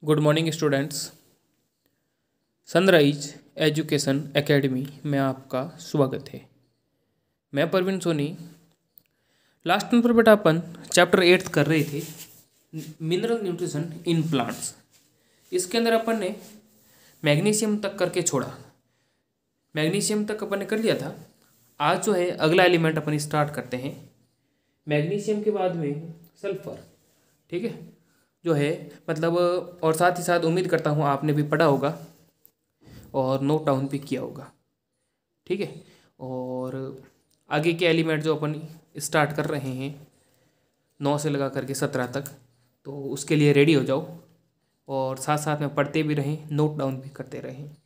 Good morning students. Sunrise education academy में आपका स्वागत है। मैं परवीन सोनी। लास्ट टाइम पर बेटा अपन चैप्टर 8 कर रहे थे, मिनरल न्यूट्रिशन इन प्लांट्स। इसके अंदर अपन ने मैग्नीशियम तक करके छोड़ा। मैग्नीशियम तक अपन ने कर लिया था। आज जो है अगला एलिमेंट अपन स्टार्ट करते हैं। मैग्नीशियम के बाद में सल्फर, ठीक है, जो है मतलब, और साथ ही साथ उम्मीद करता हूँ आपने भी पढ़ा होगा और नोट डाउन भी किया होगा, ठीक है। और आगे के एलिमेंट जो अपन स्टार्ट कर रहे हैं 9 से लगा करके 17 तक, तो उसके लिए रेडी हो जाओ और साथ साथ में पढ़ते भी रहें, नोट डाउन भी करते रहें।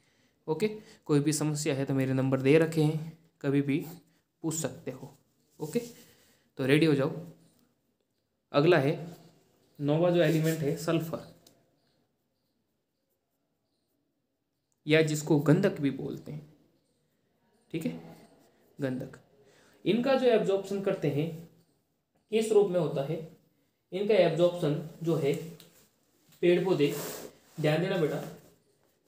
ओके, कोई भी समस्या है तो मेरे नंबर दे रखे हैं, कभी भी पूछ सकते हो। ओके, तो रेडी हो जाओ। अगला है 9वां जो एलिमेंट है सल्फर, या जिसको गंधक भी बोलते हैं, ठीक है, गंधक। इनका जो एब्जॉर्प्शन करते हैं किस रूप में होता है? इनका एब्जॉर्प्शन जो है पेड़ पौधे, ध्यान देना बेटा,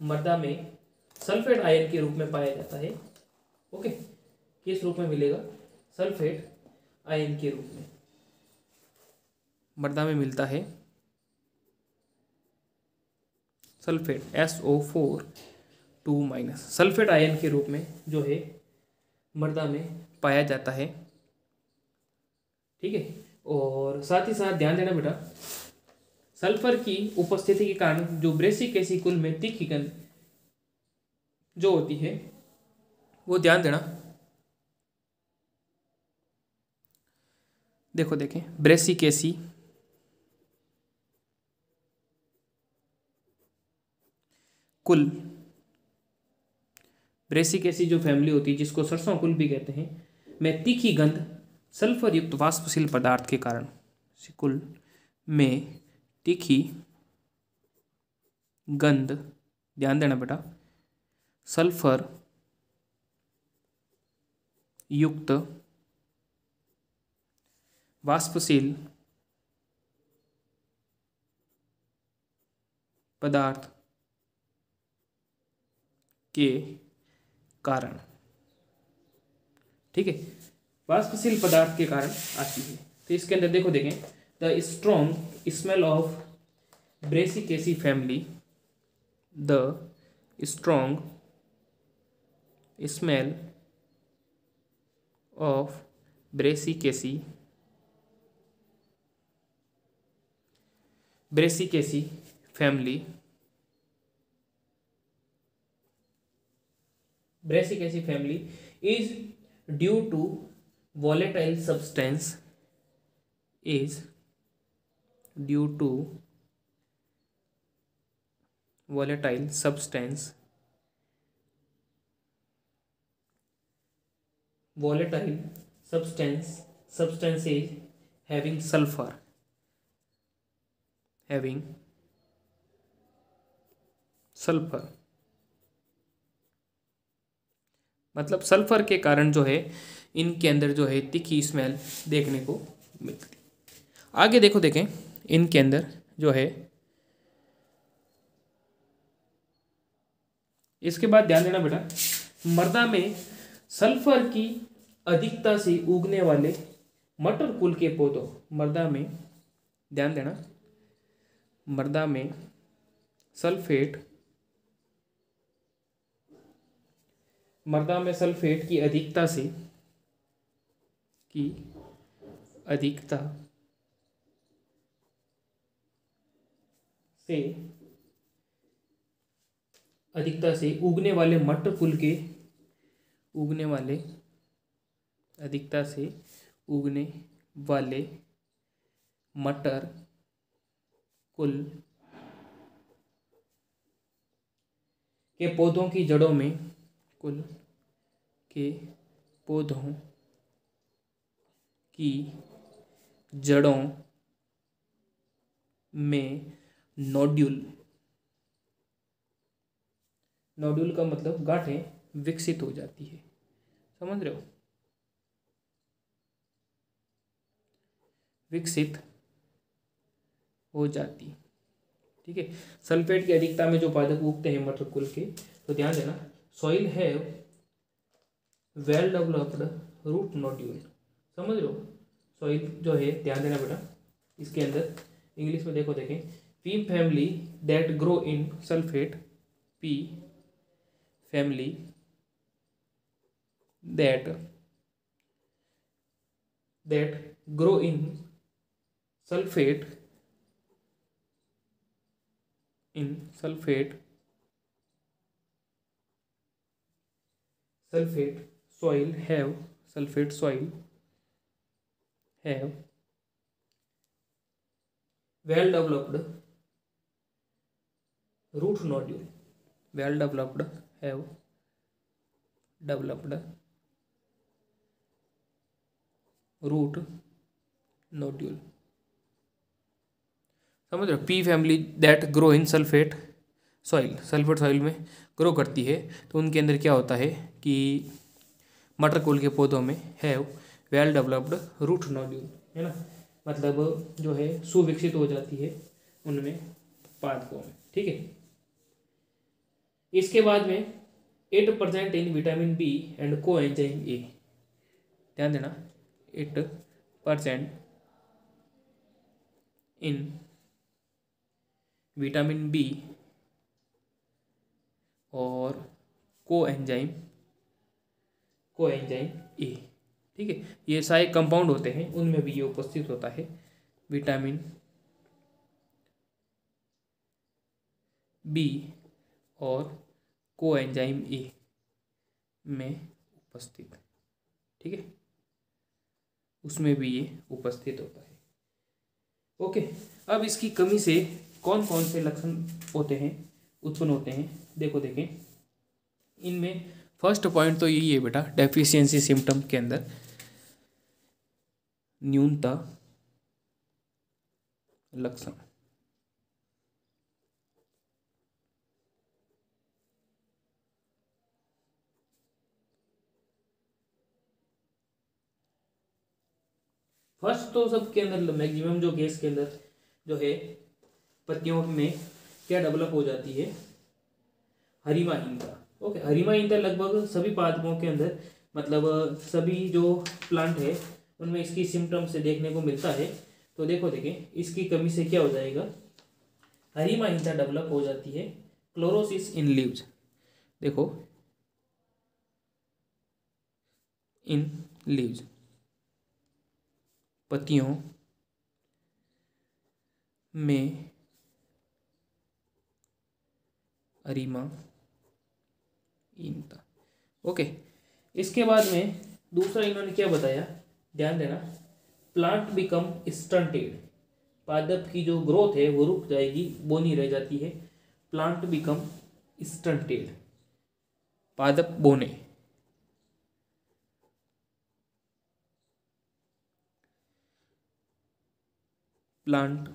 मृदा में सल्फेट आयन के रूप में पाया जाता है। ओके, किस रूप में मिलेगा? सल्फेट आयन के रूप में मृदा में मिलता है। सल्फेट SO4 2- सल्फेट आयन के रूप में जो है मृदा में पाया जाता है, ठीक है। और साथ ही साथ ध्यान देना बेटा, सल्फर की उपस्थिति के कारण जो ब्रेसिक एसिड कुल में तीखी गंध जो होती है, वो ध्यान देना। देखो देखें, ब्रेसिक एसिड कुल, ब्रेसिक एसिड जो फैमिली होती है जिसको सरसों कुल भी कहते हैं, में तीखी गंध सल्फर युक्त वाष्पशील पदार्थ के कारण, कुल में तीखी गंध, ध्यान देना बेटा, सल्फर युक्त वाष्पशील पदार्थ के कारण, ठीक है, वाष्पशील पदार्थ के कारण आती है। तो इसके अंदर देखो देखें, the strong smell of Brassicaceae family, the strong smell of Brassicaceae family, Brassicaceae family is due to volatile substance, is due to volatile substance, volatile substances having sulfur, having sulfur, मतलब सल्फर के कारण जो है इनके अंदर जो है तीखी स्मेल देखने को मिलती। आगे देखो देखें, इनके अंदर जो है, इसके बाद ध्यान देना बेटा, मृदा में सल्फर की अधिकता से उगने वाले मटर कुल के पौधों, मृदा में, ध्यान देना, मृदा में सल्फेट, मृदा में सल्फेट की अधिकता से, की अधिकता से, अधिकता से उगने वाले मटर कुल के, उगने वाले, अधिकता से उगने वाले मटर कुल के पौधों की जड़ों में, कुल के पौधों की जड़ों में नोड्यूल, नोड्यूल का मतलब गांठें विकसित हो जाती है, समझ रहे हो, विकसित हो जाती, ठीक है। सल्फेट की अधिकता में जो पादप उगते हैं मटर कुल के, तो ध्यान देना, soil have well developed root nodule. समझ लो, सॉइल जो है, ध्यान देना बेटा, इसके अंदर इंग्लिश में देखो, देखें, P family that grow in sulphate, P family that grow in sulphate sulfate soil have sulfate soil have well developed root nodule, well developed have developed root nodule। समझ रहे हो, P family that grow in sulphate soil, sulphate soil में grow करती है, तो उनके अंदर क्या होता है कि मटर कुल के पौधों में have well developed root nodule, है ना, मतलब जो है सुविकसित हो जाती है उनमें पादपों में। ठीक है। इसके बाद में 8% इन विटामिन बी एंड को एंजाइम ए। ध्यान देना, 8% इन विटामिन बी और को एंजाइम ए। ठीक है। ये सारे कंपाउंड होते हैं, उनमें भी ये उपस्थित होता है, विटामिन बी और को एंजाइम ए में उपस्थित। ठीक है, उसमें भी ये उपस्थित होता है। ओके, अब इसकी कमी से कौन कौन से लक्षण होते हैं, उत्पन्न होते हैं, देखो देखें। इनमें फर्स्ट पॉइंट तो यही है बेटा, डेफिशिएंसी सिम्टम के अंदर न्यूनता लक्षण। फर्स्ट तो सबके अंदर मैक्सिमम जो केस के अंदर जो है पत्तियों में क्या डेवलप हो जाती है, हरिमाहीनता। ओके, हरिमाहीनता लगभग सभी पादपों के अंदर, मतलब सभी जो प्लांट है उनमें इसकी सिम्टम से देखने को मिलता है। तो देखो देखें, इसकी कमी से क्या हो जाएगा, हरिमाहीनता डेवलप हो जाती है। क्लोरोसिस इन लीव्स, देखो इन लीव्स, पत्तियों में हरिमाहीनता। ओके, इसके बाद में दूसरा इन्होंने क्या बताया, ध्यान देना, प्लांट बिकम स्टंटेड, पादप की जो ग्रोथ है वो रुक जाएगी, बोनी रह जाती है। प्लांट बिकम स्टंटेड, पादप बोने। Plant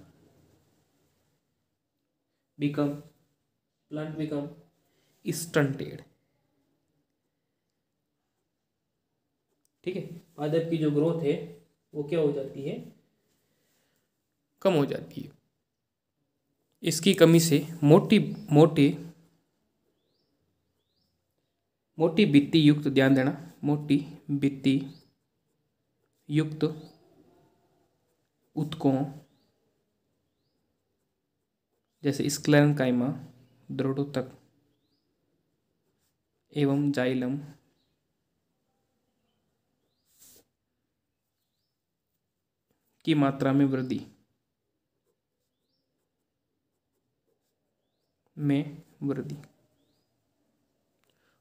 become stunted. ठीक है, पादप की जो ग्रोथ है वो क्या हो जाती है, कम हो जाती है। इसकी कमी से मोटी भित्ति युक्त, ध्यान देना, मोटी भित्ति युक्त ऊतकों जैसे स्क्लेरेंकाइमा, दृढ़ोतक एवं जाइलम की मात्रा में वृद्धि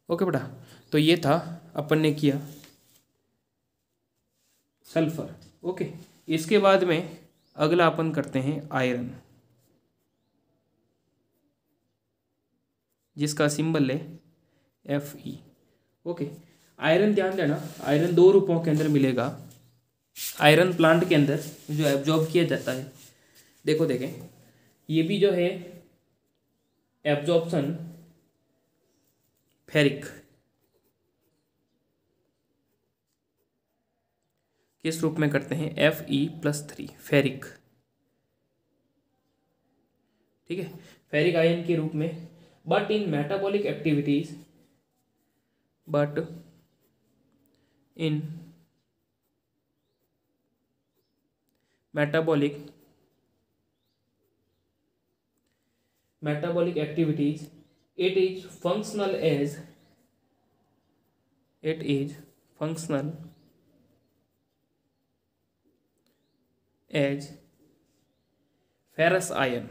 ओके बेटा, तो ये था अपन ने किया सल्फर। ओके, इसके बाद में अगला अपन करते हैं आयरन, जिसका सिंबल है Fe। ओके, आयरन ध्यान देना, आयरन दो रूपों के अंदर मिलेगा। आयरन प्लांट के अंदर जो एब्जॉर्ब किया जाता है, देखो देखें, ये भी जो है एब्जॉर्प्शन फेरिक, किस रूप में करते हैं, Fe+3 फेरिक ठीक है, फेरिक आयन के रूप में। But in metabolic activities, but in metabolic activities it is functional as ferrous ion।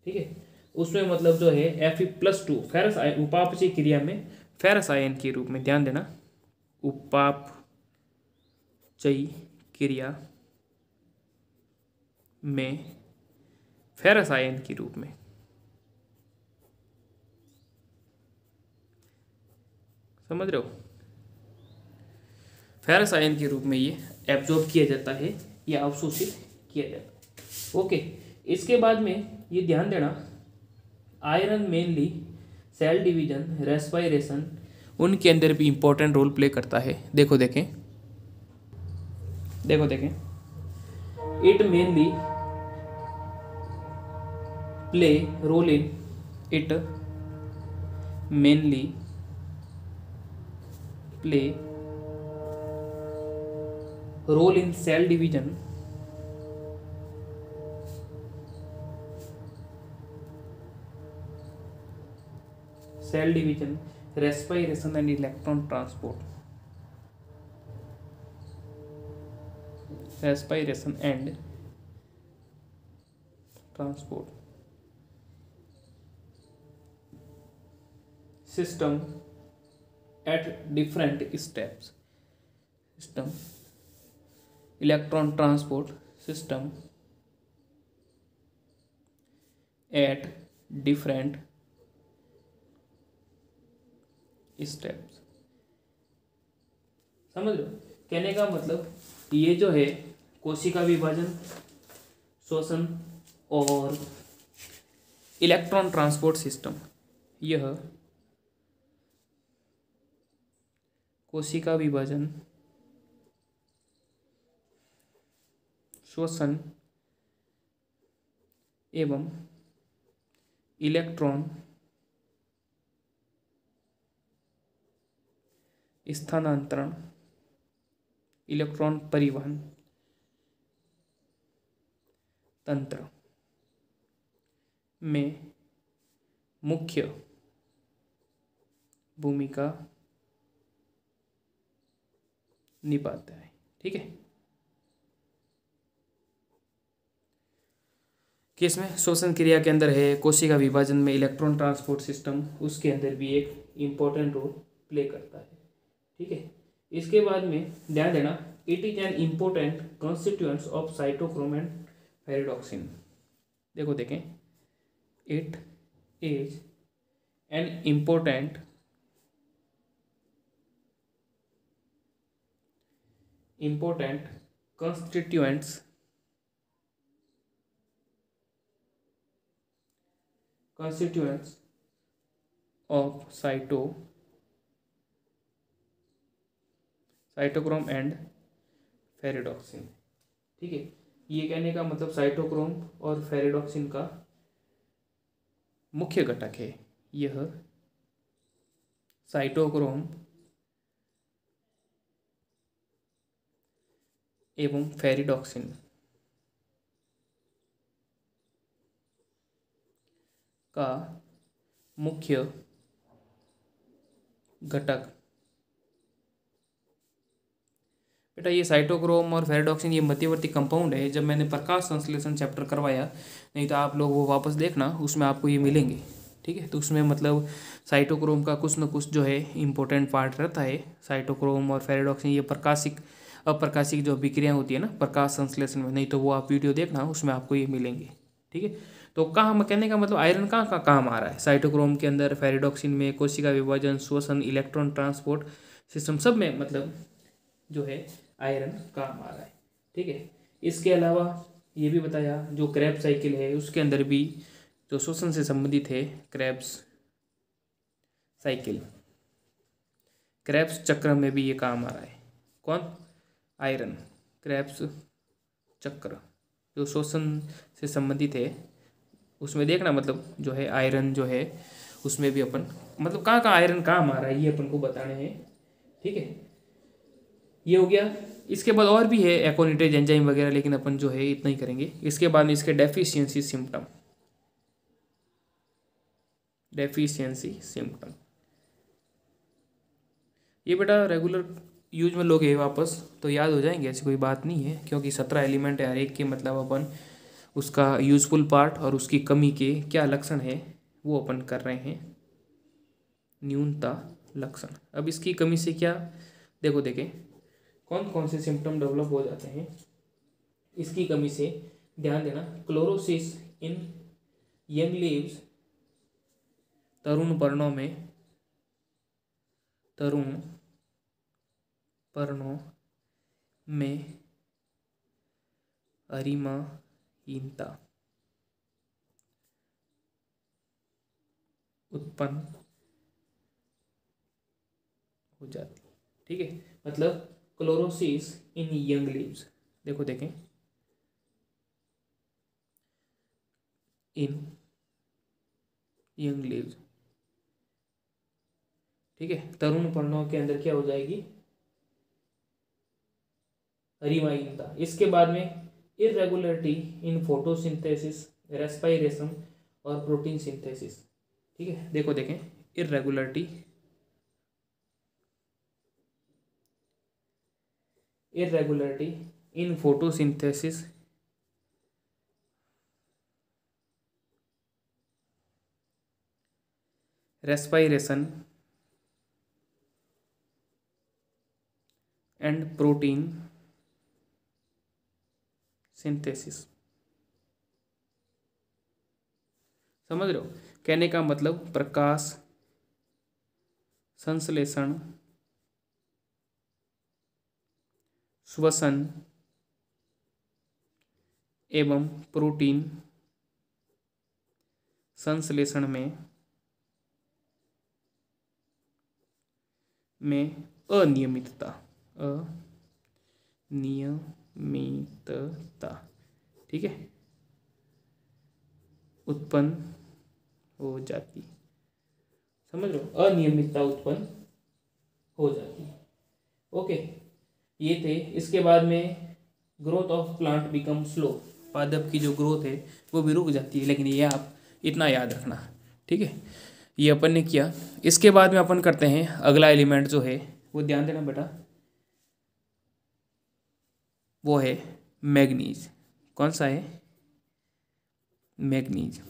ठीक है, उसमें मतलब जो है Fe+2 फेरस आयन उपापचय क्रिया में फेरस आयन के रूप में, ध्यान देना, उपापचयी क्रिया में फेरस आयन के रूप में, समझ रहे हो, फेरस आयन के रूप में ये एब्जॉर्ब किया जाता है या अवशोषित किया जाता है। ओके, इसके बाद में ये ध्यान देना, iron mainly cell division, respiration, उनके अंदर भी इंपॉर्टेंट रोल प्ले करता है। देखो देखें, it mainly play role in cell division, respiration and electron transport, system at different steps, electron transport system at different steps. समझ लो, कहने का मतलब ये जो है कोशिका विभाजन, श्वसन और इलेक्ट्रॉन ट्रांसपोर्ट सिस्टम, यह कोशिका विभाजन, श्वसन एवं इलेक्ट्रॉन स्थानांतरण, इलेक्ट्रॉन परिवहन तंत्र में मुख्य भूमिका निभाता है। ठीक है, कि इसमें श्वसन क्रिया के अंदर है, कोशिका विभाजन में इलेक्ट्रॉन ट्रांसपोर्ट सिस्टम, उसके अंदर भी एक इम्पोर्टेंट रोल प्ले करता है। ठीक है, इसके बाद में ध्यान देना, it is an important constituents of cytochrome and ferredoxin. देखो देखें, it is an important constituents of cytochrome and ferredoxin. ठीक है, ये कहने का मतलब साइटोक्रोम और फेरिडोक्सिन का मुख्य घटक है यह साइटोक्रोम एवं फेरिडोक्सिन का मुख्य घटक। बेटा ये साइटोक्रोम और फेरिडोक्सिन ये मध्यवर्ती कंपाउंड है। जब मैंने प्रकाश संश्लेषण चैप्टर करवाया, नहीं तो आप लोग वो वापस देखना, उसमें आपको ये मिलेंगे। ठीक है, तो उसमें मतलब साइटोक्रोम का कुछ न कुछ जो है इम्पोर्टेंट पार्ट रहता है। साइटोक्रोम और फेरिडोक्सिन ये प्रकाशिक अप्रकाशिक जो विक्रियाएं होती है ना प्रकाश संश्लेषण में, नहीं तो वो आप वीडियो देखना, उसमें आपको ये मिलेंगे। ठीक है, तो कहाँ कहने का मतलब आयरन कहाँ का काम आ रहा है, साइटोक्रोम के अंदर, फेरिडोक्सिन में, कोशिका विभाजन, श्वसन, इलेक्ट्रॉन ट्रांसपोर्ट सिस्टम, सब में मतलब जो है आयरन काम आ रहा है। ठीक है, इसके अलावा ये भी बताया जो क्रेब्स साइकिल है उसके अंदर भी जो श्वसन से संबंधित है, क्रेब्स साइकिल, क्रेब्स चक्र में भी ये काम आ रहा है। कौन? आयरन, क्रेब्स चक्र जो श्वसन से संबंधित है उसमें देखना, मतलब जो है आयरन जो है उसमें भी अपन मतलब कहाँ कहाँ आयरन काम आ रहा है ये अपन को बताने हैं। ठीक है, ये हो गया। इसके बाद और भी है एकोनिटेज एंजाइम वगैरह, लेकिन अपन जो है इतना ही करेंगे। इसके बाद में इसके डेफिशिएंसी सिम्टम, डेफिशिएंसी सिम्टम ये बेटा रेगुलर यूज में लोगे वापस तो याद हो जाएंगे, ऐसी कोई बात नहीं है, क्योंकि 17 एलिमेंट है हर एक के, मतलब अपन उसका यूजफुल पार्ट और उसकी कमी के क्या लक्षण है वो अपन कर रहे हैं। न्यूनता लक्षण, अब इसकी कमी से क्या, देखो देखें कौन कौन से सिम्टम डेवलप हो जाते हैं इसकी कमी से। ध्यान देना, क्लोरोसिस इन यंग लीव्स, तरुण पर्णों में, तरुण पर्णों में अरिमाहीनता उत्पन्न हो जाती। ठीक है, मतलब क्लोरोसिस इन यंग लीव्स, देखो देखें इन यंग लीव्स, ठीक है, तरुण पर्णों के अंदर क्या हो जाएगी, अरिमाहीनता। इसके बाद में इरेगुलरिटी इन फोटोसिंथेसिस, रेस्पायरेशन और प्रोटीन सिंथेसिस। ठीक है, देखो देखें irregularity, irregularity in photosynthesis, respiration and protein synthesis. समझ रहे हो, कहने का मतलब प्रकाश संश्लेषण, श्वसन एवं प्रोटीन संश्लेषण में अनियमितता, अनियमितता, ठीक है, उत्पन्न हो जाती। समझ लो, अनियमितता उत्पन्न हो जाती। ओके, ये थे। इसके बाद में growth of plant become slow, पादप की जो ग्रोथ है वो भी रुक जाती है, लेकिन ये आप इतना याद रखना। ठीक है, ये अपन ने किया। इसके बाद में अपन करते हैं अगला एलिमेंट जो है वो ध्यान देना बेटा, वो है मैग्नीज। कौन सा है, मैग्नीज,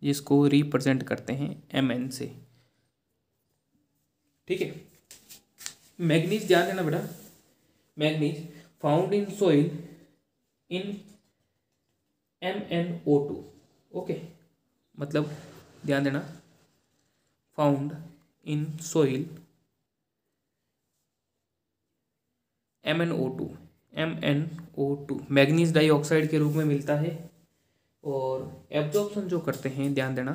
जिसको रिप्रेजेंट करते हैं Mn से। ठीक है, मैग्नीज ध्यान देना बेटा, manganese found in soil in MnO2। Okay, मतलब ध्यान देना, found in soil MnO2, MnO2 manganese dioxide के रूप में मिलता है। और एब्जॉर्प्शन जो करते हैं, ध्यान देना,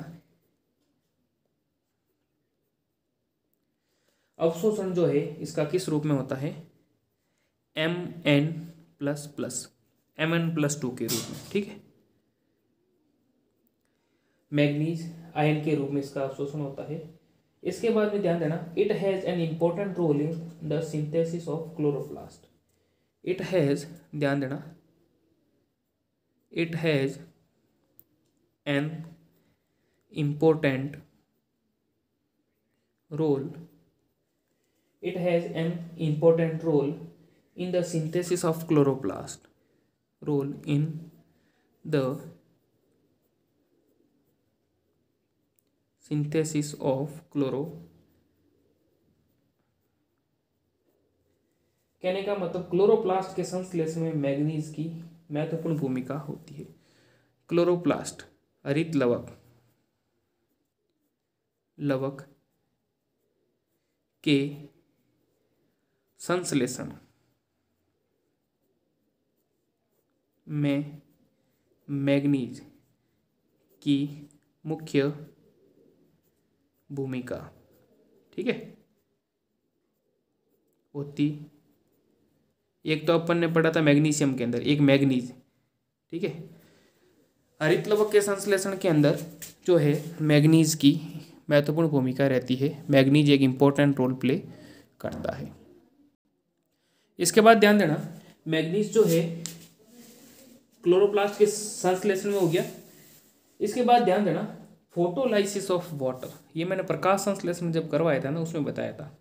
अवशोषण जो है इसका किस रूप में होता है, Mn++, Mn+2 के रूप में। ठीक है, मैग्नीज आयन के रूप में इसका अवशोषण होता है। इसके बाद में ध्यान देना, it has an important role in the synthesis of chloroplast. It has, ध्यान देना, it has an important role, it has an important role in the synthesis of chloroplast, role in the synthesis of कहने का मतलब chloroplast के संश्लेषण में manganese की महत्वपूर्ण भूमिका होती है। क्लोरोप्लास्ट हरित लवक, लवक के संश्लेषण में मैग्नीज की मुख्य भूमिका, ठीक है, होती एक तो अपन ने पढ़ा था मैग्नीशियम के अंदर, एक मैग्नीज, ठीक है। हरित लवक के संश्लेषण के अंदर जो है मैग्नीज की महत्वपूर्ण भूमिका रहती है, मैग्नीज एक इम्पोर्टेंट रोल प्ले करता है। इसके बाद ध्यान देना, मैग्नीज जो है क्लोरोप्लास्ट के संश्लेषण में हो गया। इसके बाद ध्यान देना फोटोलाइसिस ऑफ वाटर, ये मैंने प्रकाश संश्लेषण जब करवाया था ना उसमें बताया था,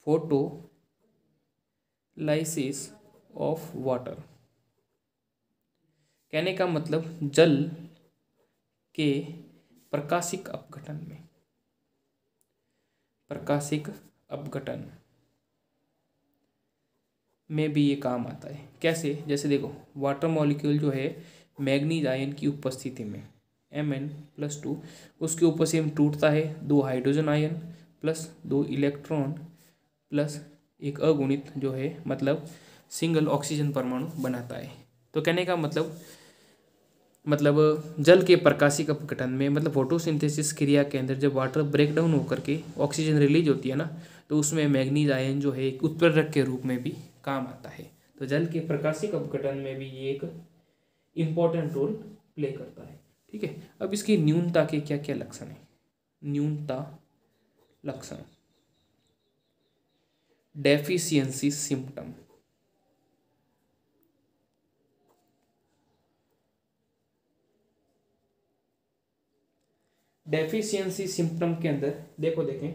फोटोलाइसिस ऑफ वाटर, कहने का मतलब जल के प्रकाशिक अपघटन में, प्रकाशिक अपघटन में भी ये काम आता है। कैसे? जैसे देखो वाटर मॉलिक्यूल जो है मैग्नीज आयन की उपस्थिति में Mn+2 उसके ऊपर से टूटता है, 2 hydrogen ion plus 2 electron plus एक अगुणित जो है मतलब सिंगल ऑक्सीजन परमाणु बनाता है। तो कहने का मतलब जल के प्रकाशिक अपघटन में मतलब फोटोसिंथेसिस क्रिया के अंदर जब वाटर ब्रेक डाउन होकर के ऑक्सीजन रिलीज होती है ना, तो उसमें मैग्नीज आयन जो है एक उत्प्रेरक के रूप में भी काम आता है। तो जल के प्रकाशिक अपघटन में भी ये एक इम्पॉर्टेंट रोल प्ले करता है, ठीक है। अब इसकी न्यूनता के क्या क्या लक्षण है? न्यूनता लक्षण, डेफिशिएंसी सिम्टम, डेफिशिएंसी सिम्टम के अंदर देखें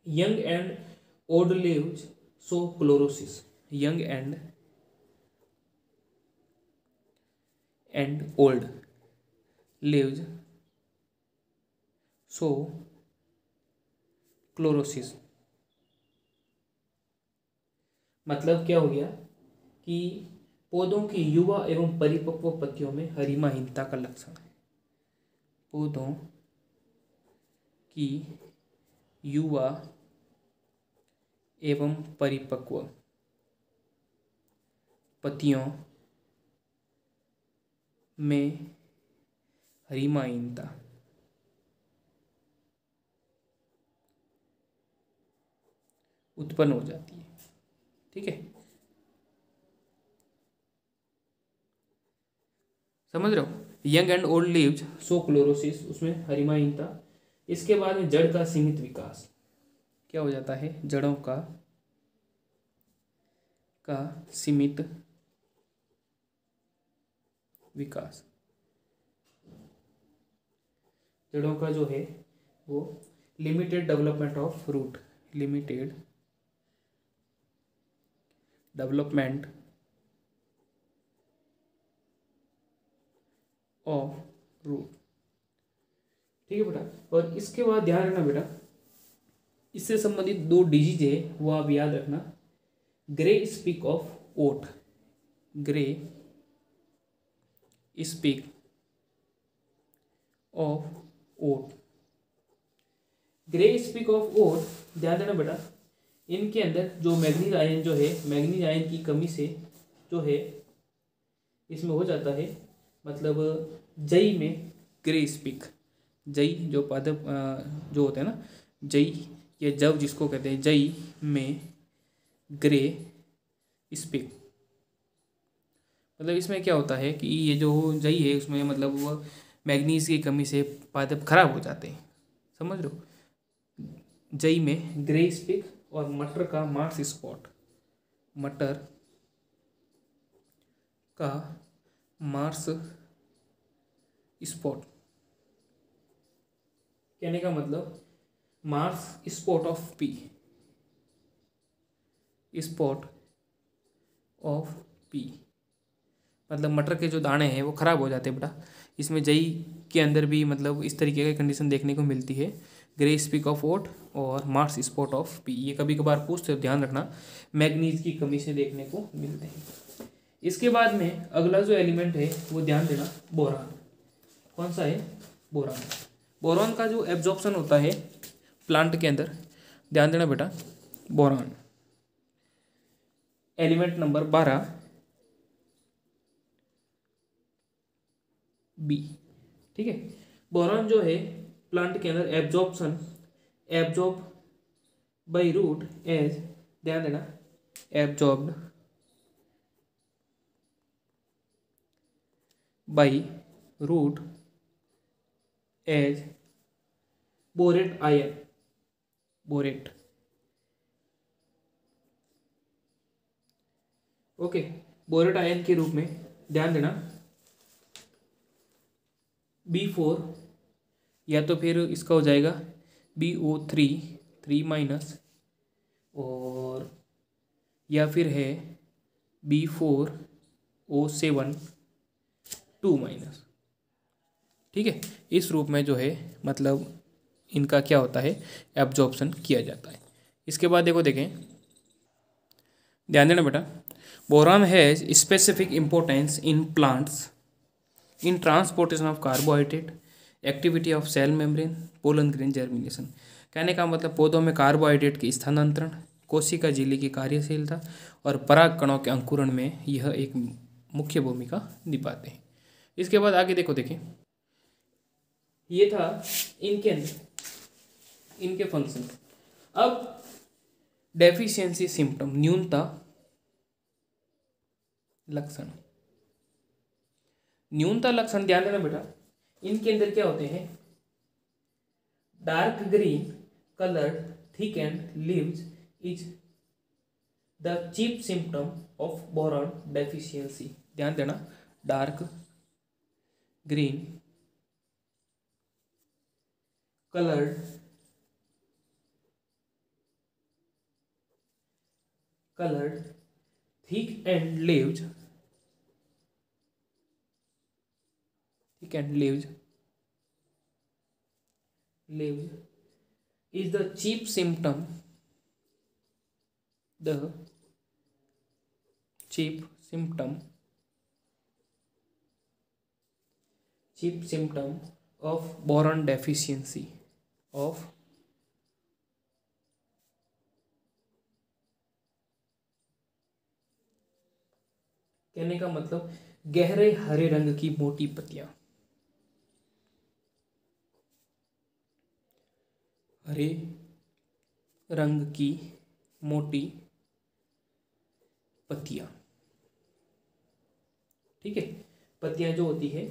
young and old leaves show chlorosis, young and old leaves show chlorosis. मतलब क्या हो गया कि पौधों की युवा एवं परिपक्व पत्तियों में हरिमाहीनता का लक्षण है, पौधों की युवा एवं परिपक्व पत्तियों में हरिमाहीनता उत्पन्न हो जाती है, ठीक है। समझ रहे हो? Young and old leaves show chlorosis, उसमें हरिमाहीनता। इसके बाद में जड़ का सीमित विकास, क्या हो जाता है? जड़ों का सीमित विकास, जड़ों का जो है वो limited development of root, limited development of root, ठीक है बेटा। और इसके बाद ध्यान रखना बेटा, इससे संबंधित 2 डिजीज है वो आप याद रखना, grey speck of oat, grey speck of oat, grey speck of oat ध्यान देना बेटा, इनके अंदर जो मैग्नीज आयन जो है, मैग्नीज आयन की कमी से जो है इसमें हो जाता है मतलब जई में ग्रे स्पिक, जई जो पादप जो होते हैं ना, जई या जव जिसको कहते हैं, जई में ग्रे स्पिक, मतलब इसमें क्या होता है कि ये जो जई है उसमें मतलब वो मैग्नीज की कमी से पादप खराब हो जाते हैं, समझ लो। जई में ग्रे स्पिक और मटर का मार्स स्पॉट, मटर का मार्स स्पॉट, कहने का मतलब Mars spot of P, spot of P, मतलब मटर के जो दाने हैं वो खराब हो जाते हैं बेटा। इसमें जई के अंदर भी मतलब इस तरीके की कंडीशन देखने को मिलती है, ग्रे स्पिक ऑफ ओट और मार्स स्पॉट ऑफ पी, ये कभी कभार पूछते हो, ध्यान रखना, मैग्नीज की कमी से देखने को मिलते हैं। इसके बाद में अगला जो एलिमेंट है वो ध्यान देना, बोरान। कौन सा है? बोरान। बोरान का जो एब्जॉर्प्शन होता है प्लांट के अंदर, ध्यान देना बेटा, बोरान एलिमेंट नंबर 12 बी, ठीक है। बोरान जो है प्लांट के अंदर एब्जॉर्ब बाय रूट एज, ध्यान देना, absorbed by root as borate ion, borate. Okay, borate ion के रूप में ध्यान देना B4, या तो फिर इसका हो जाएगा BO3 3 और या फिर है B4O7 2-। ठीक है, इस रूप में जो है मतलब इनका क्या होता है, एब्जॉर्प्शन किया जाता है। इसके बाद देखें, ध्यान देना बेटा, boron has specific importance in plants in transportation of carbohydrate, activity of cell membrane, pollen grain germination. कहने का मतलब पौधों में कार्बोहाइड्रेट के स्थानांतरण, कोशिका झिल्ली की कार्यशीलता और पराग कणों के अंकुरण में यह एक मुख्य भूमिका निभाते हैं। इसके बाद आगे देखें, ये था इनके अंदर इनके फंक्शन। अब डेफिशिएंसी सिम्टम, न्यूनता लक्षण। न्यूनता लक्षण ध्यान देना बेटा, इनके अंदर क्या होते हैं, dark green coloured thick and leaves is the chief symptom of boron deficiency. ध्यान देना, dark green coloured thick and leaves is the chief symptom of boron deficiency of कहने का मतलब गहरे हरे रंग की मोटी पत्तियां, हरे रंग की मोटी पत्तियां। ठीक है, पत्तियां जो होती है।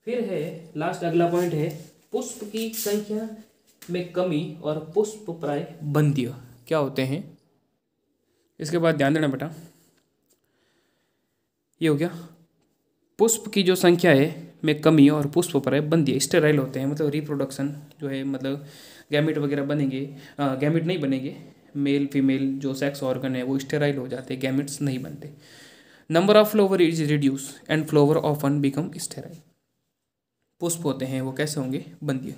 फिर है लास्ट अगला पॉइंट है, पुष्प की संख्या में कमी और पुष्प प्राय बंध्य क्या होते हैं। इसके बाद ध्यान देना बेटा, ये हो गया पुष्प की जो संख्या है में कमी और पुष्प प्राय बंध्य, स्टेराइल होते हैं, मतलब रिप्रोडक्शन जो है, मतलब गैमेट वगैरह बनेंगे, गैमेट नहीं बनेंगे, मेल फीमेल जो सेक्स ऑर्गन है वो स्टेराइल हो जाते हैं, गैमेट्स नहीं बनते। Number of flower is reduce and flower often become sterile. पुष्प होते हैं वो कैसे होंगे, बंध्य।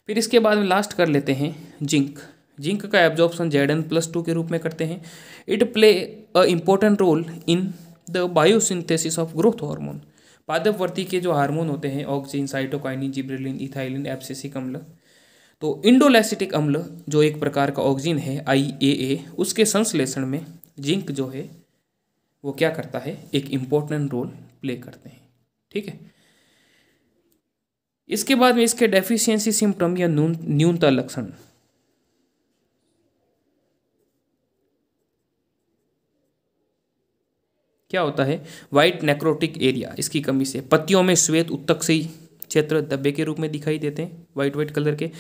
फिर इसके बाद में लास्ट कर लेते हैं जिंक का एब्जॉर्प्शन Zn+2 के रूप में करते हैं। It play a important role in the biosynthesis of growth hormone. पादपवर्ती के जो हार्मोन होते हैं, auxin, cytokinin, gibberellin, ethylene, abscisic अम्ल, तो इंडोलैसिटिक अम्ल जो एक प्रकार का ऑक्सीन है IAA, उसके संश्लेषण में जिंक जो है वो क्या करता है, एक इम्पोर्टेंट रोल प्ले करते हैं। ठीक है, इसके बाद में इसके डेफिशिएंसी सिम्टम या न्यूनता लक्षण। क्या होता है, वाइट नेक्रोटिक एरिया, इसकी कमी से पत्तियों में श्वेत उत्तकसी क्षेत्र धब्बे के रूप में दिखाई देते हैं, वाइट कलर के।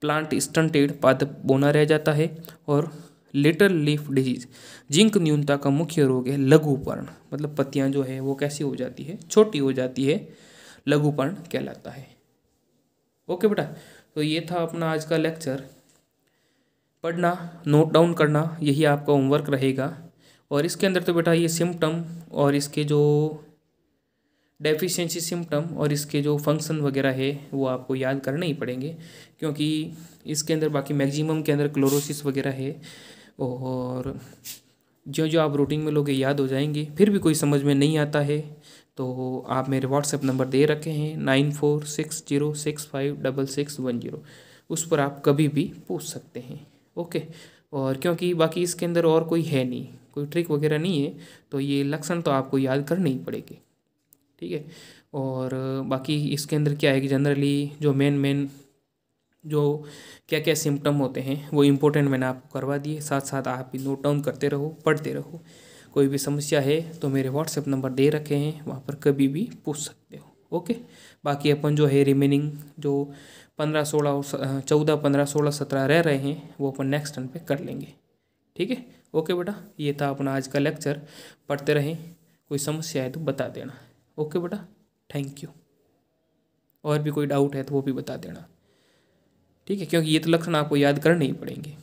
प्लांट स्टंटेड, पादप बौना रह जाता है। और लिटिल लीफ डिजीज, जिंक न्यूनता का मुख्य रोग है लघुपर्ण, मतलब पत्तियां जो है वो कैसी हो जाती है, छोटी हो जाती है, लघुपर्ण कहलाता है। ओके बेटा, तो ये था अपना आज का लेक्चर। पढ़ना, नोट डाउन करना, यही आपका होमवर्क रहेगा। और इसके अंदर तो बेटा ये सिम्टम और इसके जो डेफिशिएंसी सिम्टम और इसके जो फंक्शन वगैरह है वो आपको याद करने ही पड़ेंगे, क्योंकि इसके अंदर बाकी मैक्सिमम के अंदर क्लोरोसिस वगैरह है, और जो आप रूटीन में लोगे याद हो जाएंगे। फिर भी कोई समझ में नहीं आता है तो आप मेरे व्हाट्सएप नंबर दे रखे हैं 9460656610, उस पर आप कभी भी पूछ सकते हैं। ओके, और क्योंकि बाकी इसके अंदर और कोई है नहीं, कोई ट्रिक वगैरह नहीं है, तो ये लक्षण तो आपको याद करने ही पड़ेंगे। ठीक है, और बाकी इसके अंदर क्या है कि जनरली जो मेन जो क्या क्या सिम्टम होते हैं वो इम्पोर्टेंट मैंने आपको करवा दिए, साथ साथ आप भी नोट डाउन करते रहो, पढ़ते रहो। कोई भी समस्या है तो मेरे व्हाट्सएप नंबर दे रखे हैं, वहाँ पर कभी भी पूछ सकते हो। ओके। बाकी अपन जो है रिमेनिंग जो 15 16 और 14 15 16 17 रह रहे हैं वो अपन नेक्स्ट टर्न पे कर लेंगे। ठीक है, ओके बेटा, ये था अपना आज का लेक्चर। पढ़ते रहें, कोई समस्या है तो बता देना। ओके बेटा, थैंक यू। और भी कोई डाउट है तो वो भी बता देना। ठीक है, क्योंकि ये तो लक्षण आपको याद करने ही पड़ेंगे।